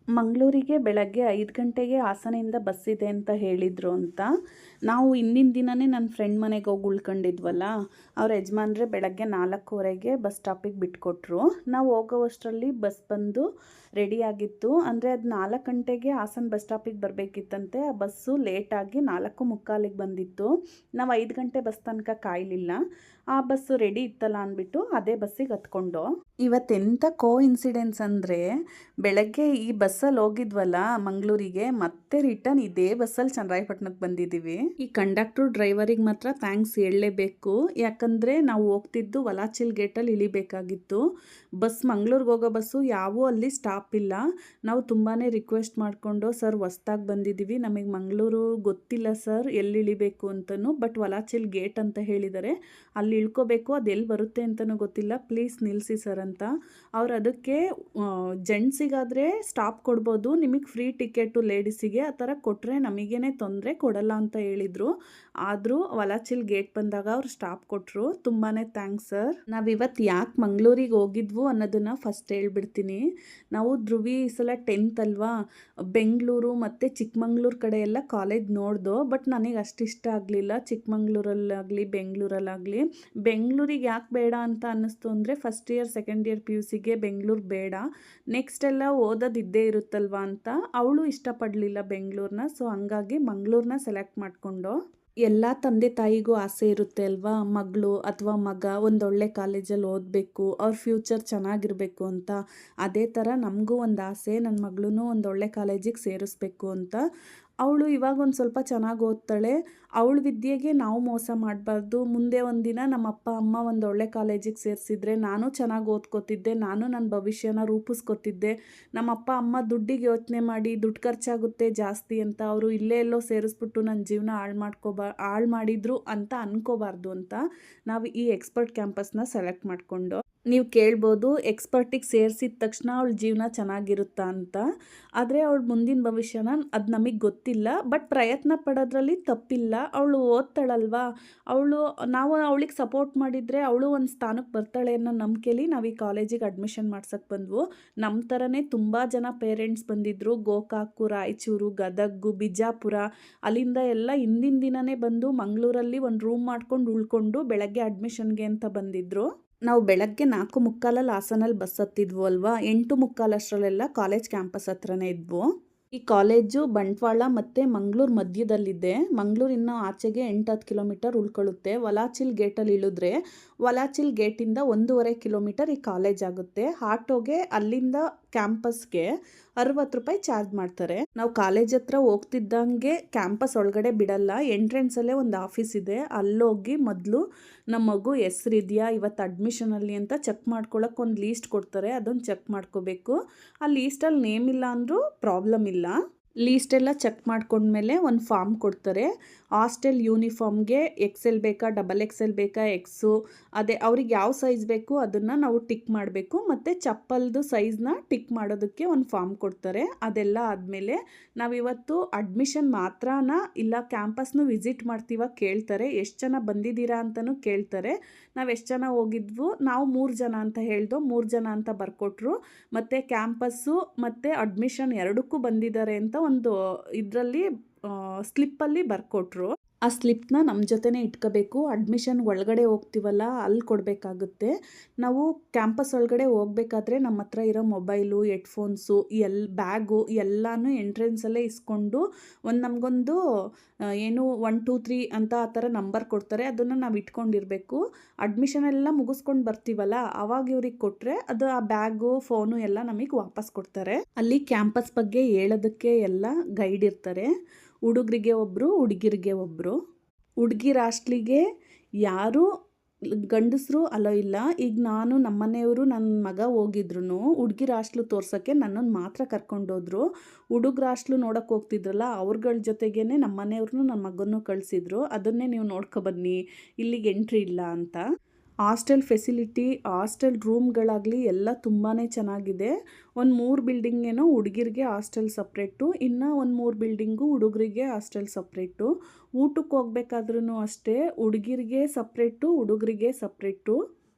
ಮಂಗಳೂರಿಗೆ ಬೆಳಗ್ಗೆ 5 ಗಂಟೆಗೆ ಹಾಸನಿಂದ ಬಸ್ ಇದೆ ಅಂತ ಹೇಳಿದರು ಅಂತ. ನಾವು ಹಿಂದಿನ ದಿನವೇ ನನ್ನ ಫ್ರೆಂಡ್ ಮನೆಗೆ ಹೋಗಿ ಉಳ್ಕೊಂಡಿದ್ವಲ್ಲ, ಅವ್ರ ಯಜಮಾನ್ರೆ ಬೆಳಗ್ಗೆ 4:15ಗೆ ಬಸ್ ಸ್ಟಾಪಿಗೆ ಬಿಟ್ಕೊಟ್ರು. ನಾವು ಹೋಗೋವಷ್ಟರಲ್ಲಿ ಬಸ್ ಬಂದು ರೆಡಿಯಾಗಿತ್ತು. ಅಂದರೆ ಅದು 4 ಗಂಟೆಗೆ ಹಾಸನ ಬಸ್ ಸ್ಟಾಪಿಗೆ ಬರಬೇಕಿತ್ತಂತೆ. ಆ ಬಸ್ಸು ಲೇಟಾಗಿ 4:45ಗೆ ಬಂದಿತ್ತು. ನಾವು 5 ಗಂಟೆ ಬಸ್ ತನಕ ಕಾಯಲಿಲ್ಲ. ಆ ಬಸ್ಸು ರೆಡಿ ಇತ್ತಲ್ಲ ಅಂದ್ಬಿಟ್ಟು ಅದೇ ಬಸ್ಸಿಗೆ ಹತ್ಕೊಂಡು ಇವತ್ತೆಂಥ ಇನ್ಸಿಡೆನ್ಸ್ ಅಂದರೆ, ಬೆಳಗ್ಗೆ ಈ ಬಸ್ಸಲ್ಲಿ ಹೋಗಿದ್ವಲ್ಲ ಮಂಗಳೂರಿಗೆ, ಮತ್ತೆ ರಿಟರ್ನ್ ಇದೇ ಬಸ್ಸಲ್ಲಿ ಚನ್ನರಾಯಪಟ್ಟಣಕ್ಕೆ ಬಂದಿದ್ದೀವಿ. ಈ ಕಂಡಕ್ಟ್ರು ಡ್ರೈವರಿಗೆ ಮಾತ್ರ ಥ್ಯಾಂಕ್ಸ್ ಹೇಳಲೇಬೇಕು. ಯಾಕಂದರೆ ನಾವು ಹೋಗ್ತಿದ್ದು ವಲಾಚಿಲ್ ಗೇಟಲ್ಲಿ ಇಳಿಬೇಕಾಗಿತ್ತು. ಬಸ್ ಮಂಗಳೂರಿಗೆ ಹೋಗೋ ಬಸ್ಸು ಯಾವೂ ಅಲ್ಲಿ ಸ್ಟಾಪ್ ಇಲ್ಲ. ನಾವು ತುಂಬಾ ರಿಕ್ವೆಸ್ಟ್ ಮಾಡಿಕೊಂಡು, ಸರ್ ಹೊಸ್ದಾಗಿ ಬಂದಿದ್ದೀವಿ, ನಮಗೆ ಮಂಗಳೂರು ಗೊತ್ತಿಲ್ಲ ಸರ್, ಎಲ್ಲಿ ಇಳಿಬೇಕು ಅಂತಲೂ, ಬಟ್ ವಲಾಚಿಲ್ ಗೇಟ್ ಅಂತ ಹೇಳಿದ್ದಾರೆ, ಅಲ್ಲಿ ಇಳ್ಕೋಬೇಕು, ಅದು ಎಲ್ಲಿ ಬರುತ್ತೆ ಅಂತಲೂ ಗೊತ್ತಿಲ್ಲ, ಪ್ಲೀಸ್ ನಿಲ್ಲಿಸಿ ಸರ್ ಅಂತ. ಅವ್ರು ಅದಕ್ಕೆ ಜೆಂಟ್ಸಿಗಾದರೆ ಸ್ಟಾಪ್ ಕೊಡ್ಬೋದು, ನಿಮಗೆ ಫ್ರೀ ಟಿಕೆಟು ಲೇಡೀಸಿಗೆ ಆ ಥರ ಕೊಟ್ಟರೆ ನಮಗೇನೆ ತೊಂದರೆ ಕೊಡಲ್ಲ ಅಂತ ಹೇಳಿದರು. ಆದರೂ ವಲಾಚಿಲ್ ಗೇಟ್ ಬಂದಾಗ ಅವ್ರು ಸ್ಟಾಪ್ ಕೊಟ್ಟರು. ತುಂಬಾ ಥ್ಯಾಂಕ್ಸ್ ಸರ್. ನಾವಿವತ್ತು ಯಾಕೆ ಮಂಗಳೂರಿಗೆ ಹೋಗಿದ್ವು ಅನ್ನೋದನ್ನು ಫಸ್ಟ್ ಹೇಳ್ಬಿಡ್ತೀನಿ. ನಾವು ಧ್ರುವಿ ಈ ಸಲ 10th ಅಲ್ವಾ, ಬೆಂಗಳೂರು ಮತ್ತು ಚಿಕ್ಕಮಂಗ್ಳೂರು ಕಡೆ ಎಲ್ಲ ಕಾಲೇಜ್ ನೋಡ್ದೋ, ಬಟ್ ನನಗೆ ಅಷ್ಟಿಷ್ಟ ಆಗಲಿಲ್ಲ. ಚಿಕ್ಕಮಂಗ್ಳೂರಲ್ಲಾಗಲಿ ಬೆಂಗಳೂರಲ್ಲಾಗಲಿ ಬೆಂಗಳೂರಿಗೆ ಯಾಕೆ ಬೇಡ ಅಂತ ಅನ್ನಿಸ್ತು ಅಂದರೆ, ಫಸ್ಟ್ ಇಯರ್ ಸೆಕೆಂಡ್ ಇಯರ್ PUCಗೆ ಬೆಂಗಳೂರು ಬೇಡ, ನೆಕ್ಸ್ಟ್ ಎಲ್ಲ ಓದೋದು ಇದ್ದೇ ಇರುತ್ತಲ್ವ ಅಂತ ಅವಳು ಇಷ್ಟಪಡಲಿಲ್ಲ ಬೆಂಗಳೂರನ್ನ. ಸೊ ಹಂಗಾಗಿ ಮಂಗಳೂರನ್ನ ಸೆಲೆಕ್ಟ್ ಮಾಡಿಕೊಂಡು, ಎಲ್ಲ ತಂದೆ ತಾಯಿಗೂ ಆಸೆ ಇರುತ್ತೆ ಅಲ್ವಾ, ಮಗಳು ಅಥವಾ ಮಗ ಒಂದೊಳ್ಳೆ ಕಾಲೇಜಲ್ಲಿ ಓದಬೇಕು, ಅವ್ರ ಫ್ಯೂಚರ್ ಚೆನ್ನಾಗಿರಬೇಕು ಅಂತ. ಅದೇ ಥರ ನಮಗೂ ಒಂದು ಆಸೆ, ನನ್ನ ಮಗಳೂ ಒಂದೊಳ್ಳೆ ಕಾಲೇಜಿಗೆ ಸೇರಿಸ್ಬೇಕು ಅಂತ. ಅವಳು ಇವಾಗ ಒಂದು ಸ್ವಲ್ಪ ಚೆನ್ನಾಗಿ ಓದ್ತಾಳೆ. ಅವಳ ವಿದ್ಯೆಗೆ ನಾವು ಮೋಸ ಮಾಡಬಾರ್ದು. ಮುಂದೆ ಒಂದಿನ ನಮ್ಮ ಅಪ್ಪ ಅಮ್ಮ ಒಂದು ಒಳ್ಳೆ ಕಾಲೇಜಿಗೆ ಸೇರಿಸಿದ್ರೆ ನಾನು ಚೆನ್ನಾಗಿ ಓದ್ಕೋತಿದ್ದೆ, ನಾನು ನನ್ನ ಭವಿಷ್ಯನ ರೂಪಿಸ್ಕೊತಿದ್ದೆ. ನಮ್ಮ ಅಪ್ಪ ಅಮ್ಮ ದುಡ್ಡಿಗೆ ಯೋಚನೆ ಮಾಡಿ, ದುಡ್ಡು ಖರ್ಚಾಗುತ್ತೆ ಜಾಸ್ತಿ ಅಂತ ಅವರು ಇಲ್ಲೇ ಎಲ್ಲೋ ಸೇರಿಸ್ಬಿಟ್ಟು ನನ್ನ ಜೀವನ ಹಾಳು ಮಾಡಿದ್ರು ಅಂತ ಅನ್ಕೋಬಾರ್ದು ಅಂತ ನಾವು ಈ ಎಕ್ಸ್ಪರ್ಟ್ ಕ್ಯಾಂಪಸ್ನ ಸೆಲೆಕ್ಟ್ ಮಾಡಿಕೊಂಡು. ನೀವು ಕೇಳ್ಬೋದು, ಎಕ್ಸ್ಪರ್ಟಿಗೆ ಸೇರಿಸಿದ ತಕ್ಷಣ ಅವಳ ಜೀವನ ಚೆನ್ನಾಗಿರುತ್ತಾ ಅಂತ. ಆದರೆ ಅವಳ ಮುಂದಿನ ಭವಿಷ್ಯನ ಅದು ನಮಗೆ ಗೊತ್ತಿಲ್ಲ, ಬಟ್ ಪ್ರಯತ್ನ ಪಡೋದ್ರಲ್ಲಿ ತಪ್ಪಿಲ್ಲ. ಅವಳು ಓದ್ತಾಳಲ್ವಾ, ನಾವು ಅವಳಿಗೆ ಸಪೋರ್ಟ್ ಮಾಡಿದರೆ ಅವಳು ಒಂದು ಸ್ಥಾನಕ್ಕೆ ಬರ್ತಾಳೆ ಅನ್ನೋ ನಂಬಿಕೆಯಲ್ಲಿ ನಾವು ಈ ಕಾಲೇಜಿಗೆ ಅಡ್ಮಿಷನ್ ಮಾಡ್ಸೋಕ್ಕೆ ಬಂದ್ವು. ನಮ್ಮ ಥರನೇ ತುಂಬ ಜನ ಪೇರೆಂಟ್ಸ್ ಬಂದಿದ್ದರು. ಗೋಕಾಕು, ರಾಯಚೂರು, ಗದಗು, ಬಿಜಾಪುರ, ಅಲ್ಲಿಂದ ಎಲ್ಲ ಹಿಂದಿನ ದಿನವೇ ಬಂದು ಮಂಗಳೂರಲ್ಲಿ ಒಂದು ರೂಮ್ ಮಾಡ್ಕೊಂಡು ಉಳ್ಕೊಂಡು ಬೆಳಗ್ಗೆ ಅಡ್ಮಿಷನ್ಗೆ ಅಂತ ಬಂದಿದ್ದರು. ನಾವು ಬೆಳಗ್ಗೆ 4:45 ಹಾಸನಲ್ಲಿ ಬಸ್ ಹತ್ತಿದ್ವು ಅಲ್ವಾ, 8:45 ಅಷ್ಟರಲ್ಲೆಲ್ಲ ಕಾಲೇಜ್ ಕ್ಯಾಂಪಸ್ ಹತ್ರನೇ ಇದ್ವು. ಈ ಕಾಲೇಜು ಬಂಟ್ವಾಳ ಮತ್ತು ಮಂಗಳೂರು ಮಧ್ಯದಲ್ಲಿದೆ. ಮಂಗಳೂರಿನ ಆಚೆಗೆ 8-10 ಕಿಲೋಮೀಟರ್ ಉಳ್ಕೊಳ್ಳುತ್ತೆ. ವಲಾಚಿಲ್ ಗೇಟಲ್ಲಿ ಇಳಿದ್ರೆ ವಲಾಚಿಲ್ ಗೇಟಿಂದ 1.5 ಕಿಲೋಮೀಟರ್ ಈ ಕಾಲೇಜ್ ಆಗುತ್ತೆ. ಆಟೋಗೆ ಅಲ್ಲಿಂದ ಕ್ಯಾಂಪಸ್ಗೆ 60 ರೂಪಾಯಿ ಚಾರ್ಜ್ ಮಾಡ್ತಾರೆ. ನಾವು ಕಾಲೇಜ್ ಹತ್ರ ಹೋಗ್ತಿದ್ದಂಗೆ ಕ್ಯಾಂಪಸ್ ಒಳಗಡೆ ಬಿಡಲ್ಲ, ಎಂಟ್ರೆನ್ಸಲ್ಲೇ ಒಂದು ಆಫೀಸ್ ಇದೆ, ಅಲ್ಲೋಗಿ ಮೊದಲು ನಮ್ಮ ಮಗು ಹೆಸ್ರಿದೆಯಾ ಇವತ್ತು ಅಡ್ಮಿಷನಲ್ಲಿ ಅಂತ ಚೆಕ್ ಮಾಡ್ಕೊಳಕ್ಕೆ ಒಂದು ಲೀಸ್ಟ್ ಕೊಡ್ತಾರೆ, ಅದನ್ನು ಚೆಕ್ ಮಾಡ್ಕೋಬೇಕು. ಆ ಲೀಸ್ಟಲ್ಲಿ ನೇಮ್ ಇಲ್ಲ ಅಂದರೂ ಪ್ರಾಬ್ಲಮ್ ಇಲ್ಲ. ಲೀಸ್ಟೆಲ್ಲ ಚೆಕ್ ಮಾಡ್ಕೊಂಡ್ಮೇಲೆ ಒಂದು ಫಾರ್ಮ್ ಕೊಡ್ತಾರೆ. ಹಾಸ್ಟೆಲ್ ಯೂನಿಫಾರ್ಮ್ಗೆ XL ಬೇಕಾ, XXL ಬೇಕಾ, ಎಕ್ಸು, ಅದೇ ಅವ್ರಿಗೆ ಯಾವ ಸೈಜ್ ಬೇಕು ಅದನ್ನು ನಾವು ಟಿಕ್ ಮಾಡಬೇಕು. ಮತ್ತು ಚಪ್ಪಲ್ದು ಸೈಜ್ನ ಟಿಕ್ ಮಾಡೋದಕ್ಕೆ ಒಂದು ಫಾರ್ಮ್ ಕೊಡ್ತಾರೆ. ಅದೆಲ್ಲ ಆದಮೇಲೆ ನಾವಿವತ್ತು ಅಡ್ಮಿಷನ್ ಮಾತ್ರನಾ ಇಲ್ಲ ಕ್ಯಾಂಪಸ್ನು ವಿಸಿಟ್ ಮಾಡ್ತೀವ ಕೇಳ್ತಾರೆ. ಎಷ್ಟು ಜನ ಬಂದಿದ್ದೀರಾ ಅಂತಲೂ ಕೇಳ್ತಾರೆ. ನಾವು ಎಷ್ಟು ಜನ ಹೋಗಿದ್ವು, ನಾವು 3 ಜನ ಅಂತ ಹೇಳ್ದೋ, 3 ಜನ ಅಂತ ಬರ್ಕೊಟ್ರು. ಮತ್ತು ಕ್ಯಾಂಪಸ್ಸು ಮತ್ತು ಅಡ್ಮಿಷನ್ ಎರಡಕ್ಕೂ ಬಂದಿದ್ದಾರೆ ಅಂತ ಒಂದು ಇದರಲ್ಲಿ ಸ್ಲಿಪ್ಪಲ್ಲಿ ಬರ್ಕೊಟ್ರು. ಆ ಸ್ಲಿಪ್ನ ನಮ್ಮ ಜೊತೆನೇ ಇಟ್ಕೋಬೇಕು. ಅಡ್ಮಿಷನ್ ಒಳಗಡೆ ಹೋಗ್ತೀವಲ್ಲ ಅಲ್ಲಿ ಕೊಡಬೇಕಾಗುತ್ತೆ. ನಾವು ಕ್ಯಾಂಪಸ್ ಒಳಗಡೆ ಹೋಗ್ಬೇಕಾದ್ರೆ ನಮ್ಮ ಹತ್ರ ಇರೋ ಮೊಬೈಲು, ಹೆಡ್ಫೋನ್ಸು, ಬ್ಯಾಗು ಎಲ್ಲನೂ ಎಂಟ್ರೆನ್ಸಲ್ಲೇ ಇಸ್ಕೊಂಡು ನಮಗೊಂದು 1 2 3 ಅಂತ ಆ ಥರ ನಂಬರ್ ಕೊಡ್ತಾರೆ, ಅದನ್ನು ನಾವು ಇಟ್ಕೊಂಡಿರಬೇಕು. ಅಡ್ಮಿಷನ್ ಎಲ್ಲ ಮುಗಿಸ್ಕೊಂಡು ಬರ್ತೀವಲ್ಲ ಆವಾಗ ಇವ್ರಿಗೆ ಕೊಟ್ಟರೆ ಅದು ಆ ಬ್ಯಾಗು ಫೋನು ಎಲ್ಲ ನಮಗೆ ವಾಪಸ್ ಕೊಡ್ತಾರೆ. ಅಲ್ಲಿ ಕ್ಯಾಂಪಸ್ ಬಗ್ಗೆ ಹೇಳೋದಕ್ಕೆ ಎಲ್ಲ ಗೈಡ್ ಇರ್ತಾರೆ. ಹುಡುಗರಿಗೆ ಒಬ್ಬರು, ಹುಡುಗಿರಿಗೆ ಒಬ್ಬರು. ಹುಡುಗಿರ ಹಾಸ್ಟ್ಲಿಗೆ ಯಾರು ಗಂಡಸರು ಅಲೋ ಇಲ್ಲ. ಈಗ ನಾನು ನಮ್ಮನೆಯವರು ನನ್ನ ಮಗ ಹೋಗಿದ್ರು ಹುಡುಗಿರ ಹಾಸ್ಟ್ಲು ತೋರ್ಸೋಕ್ಕೆ ನನ್ನನ್ನು ಮಾತ್ರ ಕರ್ಕೊಂಡೋದ್ರು. ಹುಡುಗರ ಹಾಸ್ಟ್ಲು ನೋಡೋಕೆ ಹೋಗ್ತಿದ್ರಲ್ಲ ಅವ್ರಗಳ ಜೊತೆಗೇ ನಮ್ಮನೆಯವ್ರನ್ನೂ ನನ್ನ ಮಗನೂ ಕಳಿಸಿದ್ರು. ಅದನ್ನೇ ನೀವು ನೋಡ್ಕೊಬನ್ನಿ, ಇಲ್ಲಿಗೆ ಎಂಟ್ರಿ ಇಲ್ಲ ಅಂತ. ಹಾಸ್ಟೆಲ್ ಫೆಸಿಲಿಟಿ, ಹಾಸ್ಟೆಲ್ ರೂಮ್ಗಳಾಗಲಿ ಎಲ್ಲ ತುಂಬಾ ಚೆನ್ನಾಗಿದೆ. ಒಂದು 3 ಬಿಲ್ಡಿಂಗ್ ಏನೋ ಹುಡುಗಿರಿಗೆ ಹಾಸ್ಟೆಲ್ ಸಪ್ರೇಟು, ಇನ್ನು ಒಂದು 3 ಬಿಲ್ಡಿಂಗು ಹುಡುಗರಿಗೆ ಹಾಸ್ಟೆಲ್ ಸಪ್ರೇಟು. ಊಟಕ್ಕೆ ಹೋಗ್ಬೇಕಾದ್ರೂ ಅಷ್ಟೇ ಹುಡುಗಿರಿಗೆ ಸಪ್ರೇಟು, ಹುಡುಗರಿಗೆ ಸಪ್ರೇಟು.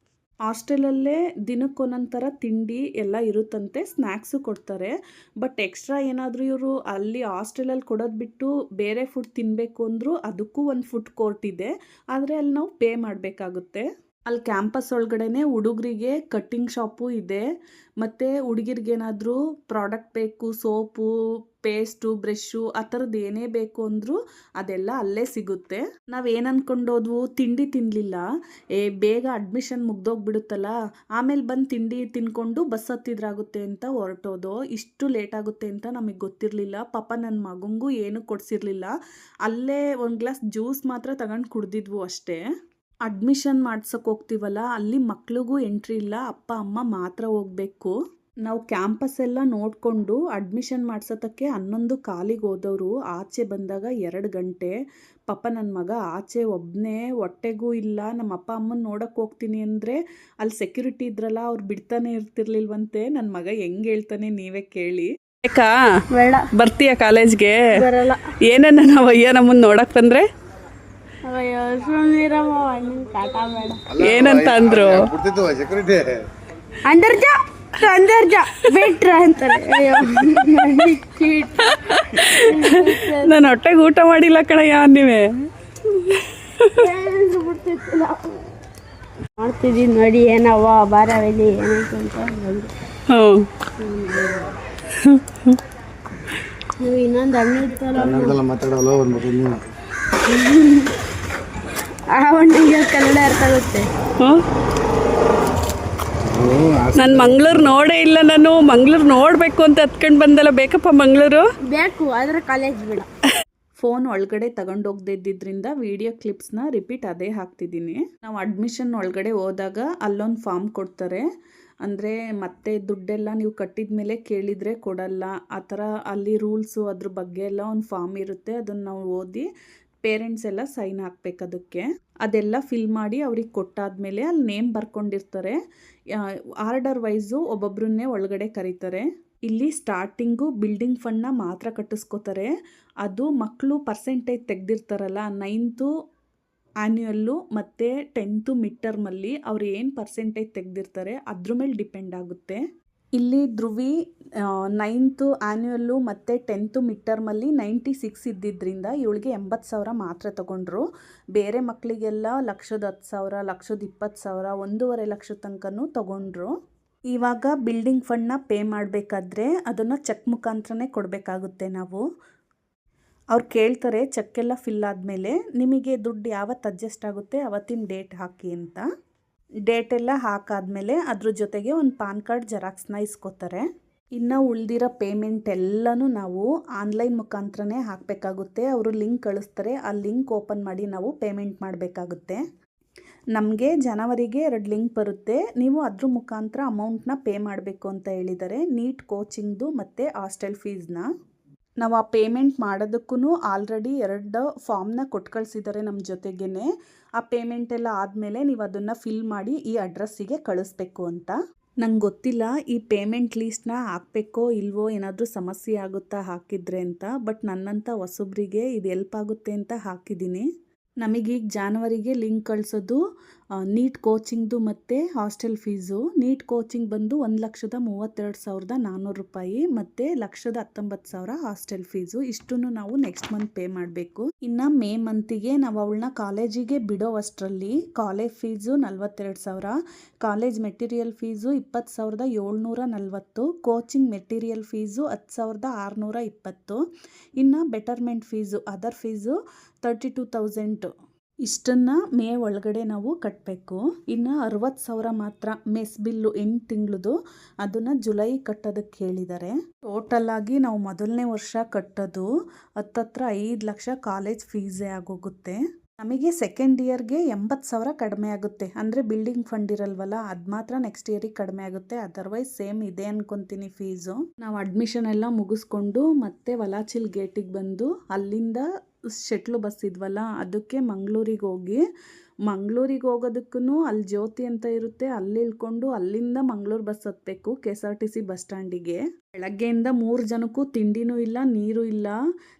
ಹಾಸ್ಟೆಲಲ್ಲೇ ದಿನಕ್ಕೊಂದೊಂಥರ ತಿಂಡಿ ಎಲ್ಲ ಇರುತ್ತಂತೆ, ಸ್ನ್ಯಾಕ್ಸು ಕೊಡ್ತಾರೆ. ಬಟ್ ಎಕ್ಸ್ಟ್ರಾ ಏನಾದರೂ ಇವರು ಅಲ್ಲಿ ಹಾಸ್ಟೆಲಲ್ಲಿ ಕೊಡೋದು ಬಿಟ್ಟು ಬೇರೆ ಫುಡ್ ತಿನ್ನಬೇಕು ಅಂದರೂ ಅದಕ್ಕೂ ಒಂದು ಫುಡ್ ಕೋರ್ಟ್ ಇದೆ, ಆದರೆ ಅಲ್ಲಿ ನಾವು ಪೇ ಮಾಡಬೇಕಾಗುತ್ತೆ. ಅಲ್ಲಿ ಕ್ಯಾಂಪಸ್ ಒಳಗಡೆನೆ ಹುಡುಗರಿಗೆ ಕಟ್ಟಿಂಗ್ ಶಾಪು ಇದೆ, ಮತ್ತು ಹುಡುಗಿರ್ಗೇನಾದರೂ ಪ್ರಾಡಕ್ಟ್ ಬೇಕು, ಸೋಪು, ಪೇಸ್ಟು, ಬ್ರಷ್ಷು ಆ ಥರದ್ದು ಏನೇ ಬೇಕು ಅಂದರೂ ಅದೆಲ್ಲ ಅಲ್ಲೇ ಸಿಗುತ್ತೆ. ನಾವೇನು ಅಂದ್ಕೊಂಡೋದ್ವು, ತಿಂಡಿ ತಿನ್ನಲಿಲ್ಲ, ಬೇಗ ಅಡ್ಮಿಷನ್ ಮುಗ್ದೋಗ್ಬಿಡುತ್ತಲ್ಲ, ಆಮೇಲೆ ಬಂದು ತಿಂಡಿ ತಿನ್ಕೊಂಡು ಬಸ್ ಹತ್ತಿದ್ರಾಗುತ್ತೆ ಅಂತ ಹೊರಟೋದು. ಇಷ್ಟು ಲೇಟ್ ಆಗುತ್ತೆ ಅಂತ ನಮಗೆ ಗೊತ್ತಿರಲಿಲ್ಲ. ಪಾಪ ನನ್ನ ಮಗಂಗೂ ಏನೂ ಕೊಡಿಸಿರ್ಲಿಲ್ಲ, ಅಲ್ಲೇ ಒಂದು ಗ್ಲಾಸ್ ಜ್ಯೂಸ್ ಮಾತ್ರ ತಗೊಂಡು ಕುಡ್ದಿದ್ವು ಅಷ್ಟೇ. ಅಡ್ಮಿಷನ್ ಮಾಡ್ಸೋಕೆ ಹೋಗ್ತೀವಲ್ಲ, ಅಲ್ಲಿ ಮಕ್ಳಿಗೂ ಎಂಟ್ರಿ ಇಲ್ಲ, ಅಪ್ಪ ಅಮ್ಮ ಮಾತ್ರ ಹೋಗಬೇಕು. ನಾವು ಕ್ಯಾಂಪಸ್ ಎಲ್ಲ ನೋಡಿಕೊಂಡು ಅಡ್ಮಿಷನ್ ಮಾಡ್ಸೋತಕ್ಕೆ 11 ಕಾಲಿಗೆ ಹೋದವರು ಆಚೆ ಬಂದಾಗ 2 ಗಂಟೆ. ಪಾಪ ನನ್ನ ಮಗ ಆಚೆ ಒಬ್ಬನೇ, ಹೊಟ್ಟೆಗೂ ಇಲ್ಲ. ನಮ್ಮ ಅಪ್ಪ ಅಮ್ಮನ ನೋಡೋಕೆ ಹೋಗ್ತೀನಿ ಅಂದರೆ ಅಲ್ಲಿ ಸೆಕ್ಯೂರಿಟಿ ಇದ್ರಲ್ಲ, ಅವ್ರು ಬಿಡ್ತಾನೆ ಇರ್ತಿರ್ಲಿಲ್ವಂತೆ. ನನ್ನ ಮಗ ಹೆಂಗೆ ಹೇಳ್ತಾನೆ ನೀವೇ ಕೇಳಿ. ಬೇಕಾ ಬರ್ತೀಯ ಕಾಲೇಜ್ಗೆ? ಏನನ್ನ ನಾವು ಅಯ್ಯ ನಮ್ಮನ್ನು ನೋಡಕ್ಕೆ ಬಂದರೆ ಏನಂತ ಅಂದ್ರು? ನಾನು ಹೊಟ್ಟೆಗೆ ಊಟ ಮಾಡಿಲ್ಲ ಕಣಯ್ಯ ನೀವೇ. ಮಾಡ್ತಿದ್ದೀವಿ ನೋಡಿ ಏನವ ಬಾರವಲ್ಲಿ ಇನ್ನೊಂದು ಹಣ್ಣು ಇರ್ತಲ್ಲ ಮಾತಾಡೋಲ್ಲ, ಆ ಹಣ್ಣಿಗೆ ಕನ್ನಡ ಅರ್ಥ ಆಗುತ್ತೆ. ನಾನು ಮಂಗಳೂರು ನೋಡೇ ಇಲ್ಲ, ನಾನು ಮಂಗಳೂರು ನೋಡಬೇಕು ಅಂತ ಹತ್ಕೊಂಡು ಬಂದಲ್ಲ. ಬೇಕಪ್ಪ ಮಂಗಳೂರು? ಬೇಕು, ಆದರೆ ಕಾಲೇಜ್ ಬೇಡ. ಫೋನ್ ಒಳಗಡೆ ತಗೊಂಡೋಗ್ದಿದ್ದರಿಂದ ವಿಡಿಯೋ ಕ್ಲಿಪ್ಸ್ನ ರಿಪೀಟ್ ಅದೇ ಹಾಕ್ತಿದ್ದೀನಿ. ನಾವು ಅಡ್ಮಿಷನ್ ಒಳಗಡೆ ಹೋದಾಗ ಅಲ್ಲೊಂದು ಫಾರ್ಮ್ ಕೊಡ್ತಾರೆ, ಅಂದರೆ ಮತ್ತೆ ದುಡ್ಡೆಲ್ಲ ನೀವು ಕಟ್ಟಿದ ಮೇಲೆ ಕೇಳಿದರೆ ಕೊಡಲ್ಲ, ಆ ಥರ ಅಲ್ಲಿ ರೂಲ್ಸು ಅದ್ರ ಬಗ್ಗೆ ಎಲ್ಲ ಒಂದು ಫಾರ್ಮ್ ಇರುತ್ತೆ. ಅದನ್ನು ನಾವು ಓದಿ ಪೇರೆಂಟ್ಸ್ ಎಲ್ಲ ಸೈನ್ ಹಾಕ್ಬೇಕು ಅದಕ್ಕೆ. ಅದೆಲ್ಲ ಫಿಲ್ ಮಾಡಿ ಅವ್ರಿಗೆ ಕೊಟ್ಟಾದಮೇಲೆ ಅಲ್ಲಿ ನೇಮ್ ಬರ್ಕೊಂಡಿರ್ತಾರೆ. ಆರ್ಡರ್ ವೈಸು ಒಬ್ಬೊಬ್ಬರನ್ನೇ ಒಳಗಡೆ ಕರೀತಾರೆ. ಇಲ್ಲಿ ಸ್ಟಾರ್ಟಿಂಗು ಬಿಲ್ಡಿಂಗ್ ಫಂಡ್ನ ಮಾತ್ರ ಕಟ್ಟಿಸ್ಕೋತಾರೆ. ಅದು ಮಕ್ಕಳು ಪರ್ಸೆಂಟೇಜ್ ತೆಗೆದಿರ್ತಾರಲ್ಲ, 9th ಆ್ಯನ್ಯುಯಲ್ಲು ಮತ್ತು 10th ಮಿಡ್ ಟರ್ಮಲ್ಲಿ ಅವ್ರು ಏನು ಪರ್ಸೆಂಟೇಜ್ ತೆಗೆದಿರ್ತಾರೆ ಅದ್ರ ಮೇಲೆ ಡಿಪೆಂಡ್ ಆಗುತ್ತೆ. ಇಲ್ಲಿ ಧ್ರುವಿ 9th ಆ್ಯನ್ಯುಯಲ್ಲು ಮತ್ತು 10th ಮಿಡ್ ಟರ್ಮಲ್ಲಿ 96 ಇದ್ದಿದ್ದರಿಂದ ಇವಳಿಗೆ 80,000 ಮಾತ್ರ ತೊಗೊಂಡ್ರು. ಬೇರೆ ಮಕ್ಕಳಿಗೆಲ್ಲ 1,10,000, 1,20,000, 1.5 ಲಕ್ಷ ತನಕನೂ ತೊಗೊಂಡ್ರು. ಇವಾಗ ಬಿಲ್ಡಿಂಗ್ ಫಂಡ್ನ ಪೇ ಮಾಡಬೇಕಾದ್ರೆ ಅದನ್ನು ಚೆಕ್ ಮುಖಾಂತರನೇ ಕೊಡಬೇಕಾಗುತ್ತೆ ನಾವು. ಅವ್ರು ಕೇಳ್ತಾರೆ ಚೆಕ್ ಎಲ್ಲ ಫಿಲ್ ಆದಮೇಲೆ ನಿಮಗೆ ದುಡ್ಡು ಯಾವತ್ತು ಅಡ್ಜಸ್ಟ್ ಆಗುತ್ತೆ ಅವತ್ತಿನ ಡೇಟ್ ಹಾಕಿ ಅಂತ. ಡೇಟ್ ಎಲ್ಲ ಹಾಕಾದ್ಮೇಲೆ ಅದ್ರ ಜೊತೆಗೆ ಒಂದು ಪಾನ್ ಕಾರ್ಡ್ ಜೆರಾಕ್ಸ್ನ ಇಸ್ಕೋತಾರೆ. ಇನ್ನು ಉಳಿದಿರೋ ಪೇಮೆಂಟ್ ಎಲ್ಲನೂ ನಾವು ಆನ್ಲೈನ್ ಮುಖಾಂತರನೇ ಹಾಕಬೇಕಾಗುತ್ತೆ. ಅವರು ಲಿಂಕ್ ಕಳಿಸ್ತಾರೆ, ಆ ಲಿಂಕ್ ಓಪನ್ ಮಾಡಿ ನಾವು ಪೇಮೆಂಟ್ ಮಾಡಬೇಕಾಗುತ್ತೆ. ನಮಗೆ ಜನವರಿಗೆ 2 ಲಿಂಕ್ ಬರುತ್ತೆ, ನೀವು ಅದ್ರ ಮುಖಾಂತರ ಅಮೌಂಟ್ನ ಪೇ ಮಾಡಬೇಕು ಅಂತ ಹೇಳಿದ್ದಾರೆ. ನೀಟ್ ಕೋಚಿಂಗ್ದು ಮತ್ತು ಹಾಸ್ಟೆಲ್ ಫೀಸ್ನ. ನಾವು ಆ ಪೇಮೆಂಟ್ ಮಾಡೋದಕ್ಕೂ ಆಲ್ರೆಡಿ 2 ಫಾರ್ಮ್ನ ಕೊಟ್ಟು ಕಳಿಸಿದ್ದಾರೆ ನಮ್ಮ ಜೊತೆಗೇ. ಆ ಪೇಮೆಂಟ್ ಎಲ್ಲ ಆದಮೇಲೆ ನೀವು ಅದನ್ನು ಫಿಲ್ ಮಾಡಿ ಈ ಅಡ್ರೆಸ್ಸಿಗೆ ಕಳಿಸ್ಬೇಕು ಅಂತ. ನಂಗೆ ಗೊತ್ತಿಲ್ಲ ಈ ಪೇಮೆಂಟ್ ಲೀಸ್ಟ್ನ ಹಾಕಬೇಕೋ ಇಲ್ವೋ, ಏನಾದರೂ ಸಮಸ್ಯೆ ಆಗುತ್ತಾ ಹಾಕಿದ್ರೆ ಅಂತ. ಬಟ್ ನನ್ನಂಥ ಹೊಸಬ್ರಿಗೆ ಇದು ಹೆಲ್ಪ್ ಆಗುತ್ತೆ ಅಂತ ಹಾಕಿದ್ದೀನಿ. ನಮಗೀಗ ಜಾನ್ವರಿಗೆ ಲಿಂಕ್ ಕಳಿಸೋದು ನೀಟ್ ಕೋಚಿಂಗ್ದು ಮತ್ತು ಹಾಸ್ಟೆಲ್ ಫೀಸು. ನೀಟ್ ಕೋಚಿಂಗ್ ಬಂದು 1,32,400 ರೂಪಾಯಿ ಮತ್ತು 1,19,000 ಹಾಸ್ಟೆಲ್ ಫೀಸು. ಇಷ್ಟನ್ನು ನಾವು ನೆಕ್ಸ್ಟ್ ಮಂತ್ ಪೇ ಮಾಡಬೇಕು. ಇನ್ನು ಮೇ ಮಂತಿಗೆ ನಾವು ಅವಳನ್ನ ಕಾಲೇಜಿಗೆ ಬಿಡೋ ಅಷ್ಟರಲ್ಲಿ college fees 42,000, college material fees 20,740, coaching material fees 10,620, ಇನ್ನು ಬೆಟರ್ಮೆಂಟ್ ಫೀಸು ಅದರ್ ಫೀಸು 32,000. ಇಷ್ಟನ್ನು ಮೇ ಒಳಗಡೆ ನಾವು ಕಟ್ಟಬೇಕು. ಇನ್ನು 60,000 ಮಾತ್ರ ಮೆಸ್ ಬಿಲ್ಲು 8 ತಿಂಗಳದು, ಅದನ್ನು ಜುಲೈ ಕಟ್ಟೋದಕ್ಕೆ ಹೇಳಿದ್ದಾರೆ. ಟೋಟಲಾಗಿ ನಾವು ಮೊದಲನೇ ವರ್ಷ ಕಟ್ಟೋದು ಹತ್ತತ್ರ 5 ಲಕ್ಷ ಕಾಲೇಜ್ ಫೀಸೇ ಆಗೋಗುತ್ತೆ. ನಮಗೆ ಸೆಕೆಂಡ್ ಇಯರ್ಗೆ 80,000 ಕಡಿಮೆ ಆಗುತ್ತೆ. ಅಂದರೆ ಬಿಲ್ಡಿಂಗ್ ಫಂಡ್ ಇರಲ್ವಲ್ಲ, ಅದು ಮಾತ್ರ ನೆಕ್ಸ್ಟ್ ಇಯರಿಗೆ ಕಡಿಮೆ ಆಗುತ್ತೆ. ಅದರ್ವೈಸ್ ಸೇಮ್ ಇದೆ ಅನ್ಕೊತೀನಿ ಫೀಸು. ನಾವು ಅಡ್ಮಿಷನ್ ಎಲ್ಲ ಮುಗಿಸ್ಕೊಂಡು ಮತ್ತೆ ವಲಾಚಿಲ್ ಗೇಟಿಗೆ ಬಂದು ಅಲ್ಲಿಂದ ಶಟ್ಲು ಬಸ್ ಇದ್ವಲ್ಲ ಅದಕ್ಕೆ ಮಂಗಳೂರಿಗೆ ಹೋಗೋದಕ್ಕೂ ಅಲ್ಲಿ ಜ್ಯೋತಿ ಅಂತ ಇರುತ್ತೆ, ಅಲ್ಲಿ ಇಳ್ಕೊಂಡು ಅಲ್ಲಿಂದ ಮಂಗಳೂರು ಬಸ್ ಹತ್ತಬೇಕು KSRTC ಬಸ್ ಸ್ಟ್ಯಾಂಡಿಗೆ. ಬೆಳಗ್ಗೆಯಿಂದ 3 ಜನಕ್ಕೂ ತಿಂಡಿನೂ ಇಲ್ಲ, ನೀರು ಇಲ್ಲ.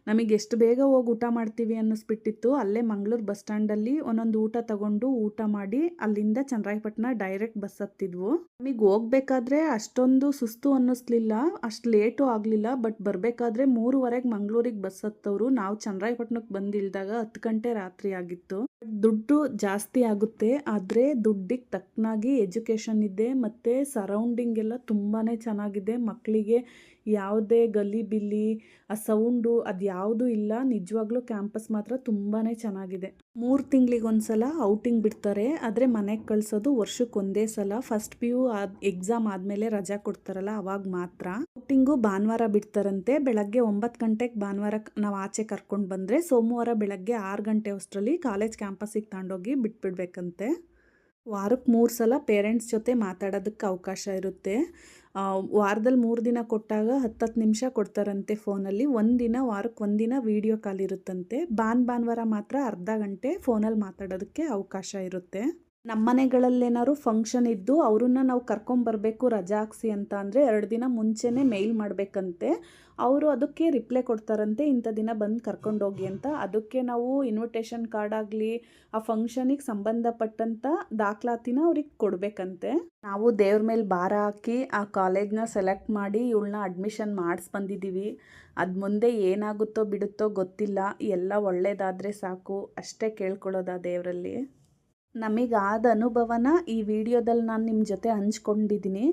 ನಮಗೆ ಎಷ್ಟು ಬೇಗ ಹೋಗಿ ಊಟ ಮಾಡ್ತೀವಿ ಅನ್ನಿಸ್ಬಿಟ್ಟಿತ್ತು. ಅಲ್ಲೇ ಮಂಗಳೂರು ಬಸ್ ಸ್ಟ್ಯಾಂಡಲ್ಲಿ ಒಂದೊಂದು ಊಟ ತಗೊಂಡು ಊಟ ಮಾಡಿ ಅಲ್ಲಿಂದ ಚನ್ನರಾಯಪಟ್ಟಣ ಡೈರೆಕ್ಟ್ ಬಸ್ ಹತ್ತಿದ್ವು. ನಮಗೆ ಹೋಗ್ಬೇಕಾದ್ರೆ ಅಷ್ಟೊಂದು ಸುಸ್ತು ಅನ್ನಿಸ್ಲಿಲ್ಲ, ಅಷ್ಟು ಲೇಟು ಆಗಲಿಲ್ಲ. ಬಟ್ ಬರಬೇಕಾದ್ರೆ 3:15 ಮಂಗಳೂರಿಗೆ ಬಸ್ ಹತ್ತವರು. ನಾವು ಚನ್ನರಾಯಪಟ್ಟಣಕ್ಕೆ ಬಂದು ಇಳಿದಾಗ 10 ಗಂಟೆ ರಾತ್ರಿ ಆಗಿತ್ತು. ದುಡ್ಡು ಜಾಸ್ತಿ ಆಗುತ್ತೆ, ಆದರೆ ದುಡ್ಡಿಗೆ ತಕ್ಕನಾಗಿ ಎಜುಕೇಷನ್ ಇದೆ ಮತ್ತು ಸರೌಂಡಿಂಗ್ ಎಲ್ಲ ತುಂಬಾ ಚೆನ್ನಾಗಿದೆ. ಮಕ್ಕಳಿಗೆ ಯಾವುದೇ ಗಲಿಬಿಲಿ ಆ ಸೌಂಡು ಅದು ಯಾವುದೂ ಇಲ್ಲ. ನಿಜವಾಗ್ಲೂ ಕ್ಯಾಂಪಸ್ ಮಾತ್ರ ತುಂಬಾ ಚೆನ್ನಾಗಿದೆ. 3 ತಿಂಗಳಿಗೊಂದ್ಸಲ ಔಟಿಂಗ್ ಬಿಡ್ತಾರೆ, ಆದರೆ ಮನೆಗೆ ಕಳಿಸೋದು ವರ್ಷಕ್ಕೆ ಒಂದೇ ಸಲ. ಫಸ್ಟ್ PU ಎಕ್ಸಾಮ್ ಆದಮೇಲೆ ರಜಾ ಕೊಡ್ತಾರಲ್ಲ ಅವಾಗ ಮಾತ್ರ. ಔಟಿಂಗು ಭಾನುವಾರ ಬಿಡ್ತಾರಂತೆ. ಬೆಳಗ್ಗೆ 9 ಗಂಟೆಗೆ ಭಾನುವಾರ ನಾವು ಆಚೆ ಕರ್ಕೊಂಡು ಬಂದರೆ ಸೋಮವಾರ ಬೆಳಗ್ಗೆ 6 ಗಂಟೆ ಅಷ್ಟರಲ್ಲಿ ಕಾಲೇಜ್ ಕ್ಯಾಂಪಸ್ಸಿಗೆ ತಗೊಂಡೋಗಿ ಬಿಟ್ಬಿಡ್ಬೇಕಂತೆ. ವಾರಕ್ಕೆ 3 ಸಲ ಪೇರೆಂಟ್ಸ್ ಜೊತೆ ಮಾತಾಡೋದಕ್ಕೆ ಅವಕಾಶ ಇರುತ್ತೆ. ವಾರದಲ್ಲಿ 3 ದಿನ ಕೊಟ್ಟಾಗ 10 ನಿಮಿಷ ಕೊಡ್ತಾರಂತೆ ಫೋನಲ್ಲಿ. ವಾರಕ್ಕೆ ಒಂದಿನ ವೀಡಿಯೋ ಕಾಲ್ ಇರುತ್ತಂತೆ. ಭಾನುವಾರ ಮಾತ್ರ ಅರ್ಧ ಗಂಟೆ ಫೋನಲ್ಲಿ ಮಾತಾಡೋದಕ್ಕೆ ಅವಕಾಶ ಇರುತ್ತೆ. ನಮ್ಮ ಮನೆಗಳಲ್ಲೇನಾದ್ರು ಫಂಕ್ಷನ್ ಇದ್ದು ಅವ್ರನ್ನ ನಾವು ಕರ್ಕೊಂಬರ್ಬೇಕು ರಜಾ ಹಾಕ್ಸಿ ಅಂತ ಅಂದರೆ 2 ದಿನ ಮುಂಚೆನೇ ಮೇಲ್ ಮಾಡಬೇಕಂತೆ. ಅವರು ಅದಕ್ಕೆ ರಿಪ್ಲೈ ಕೊಡ್ತಾರಂತೆ, ಇಂಥ ದಿನ ಬಂದು ಕರ್ಕೊಂಡೋಗಿ ಅಂತ. ಅದಕ್ಕೆ ನಾವು ಇನ್ವಿಟೇಷನ್ ಕಾರ್ಡ್ ಆಗಲಿ ಆ ಫಂಕ್ಷನಿಗೆ ಸಂಬಂಧಪಟ್ಟಂಥ ದಾಖಲಾತಿನ ಅವ್ರಿಗೆ ಕೊಡಬೇಕಂತೆ. ನಾವು ದೇವ್ರ ಮೇಲೆ ಭಾರ ಹಾಕಿ ಆ ಕಾಲೇಜ್ನ ಸೆಲೆಕ್ಟ್ ಮಾಡಿ ಇವಳನ್ನ ಅಡ್ಮಿಷನ್ ಮಾಡಿಸ್ಬಂದಿದ್ದೀವಿ. ಅದು ಮುಂದೆ ಏನಾಗುತ್ತೋ ಬಿಡುತ್ತೋ ಗೊತ್ತಿಲ್ಲ. ಎಲ್ಲ ಒಳ್ಳೇದಾದರೆ ಸಾಕು ಅಷ್ಟೇ ಕೇಳ್ಕೊಳ್ಳೋದು ಆ ದೇವರಲ್ಲಿ. ನಮಗಾದ ಅನುಭವನ ಈ ವಿಡಿಯೋದಲ್ಲಿ ನಾನು ನಿಮ್ಮ ಜೊತೆ ಹಂಚ್ಕೊಂಡಿದ್ದೀನಿ.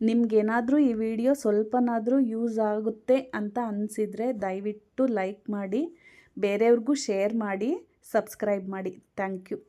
ನಿಮ್ಗೇನಾದರೂ ಈ ವಿಡಿಯೋ ಸ್ವಲ್ಪನಾದರೂ ಯೂಸ್ ಆಗುತ್ತೆ ಅಂತ ಅನಿಸಿದರೆ ದಯವಿಟ್ಟು ಲೈಕ್ ಮಾಡಿ, ಬೇರೆಯವ್ರಿಗೂ ಶೇರ್ ಮಾಡಿ, ಸಬ್ಸ್ಕ್ರೈಬ್ ಮಾಡಿ. Thank you.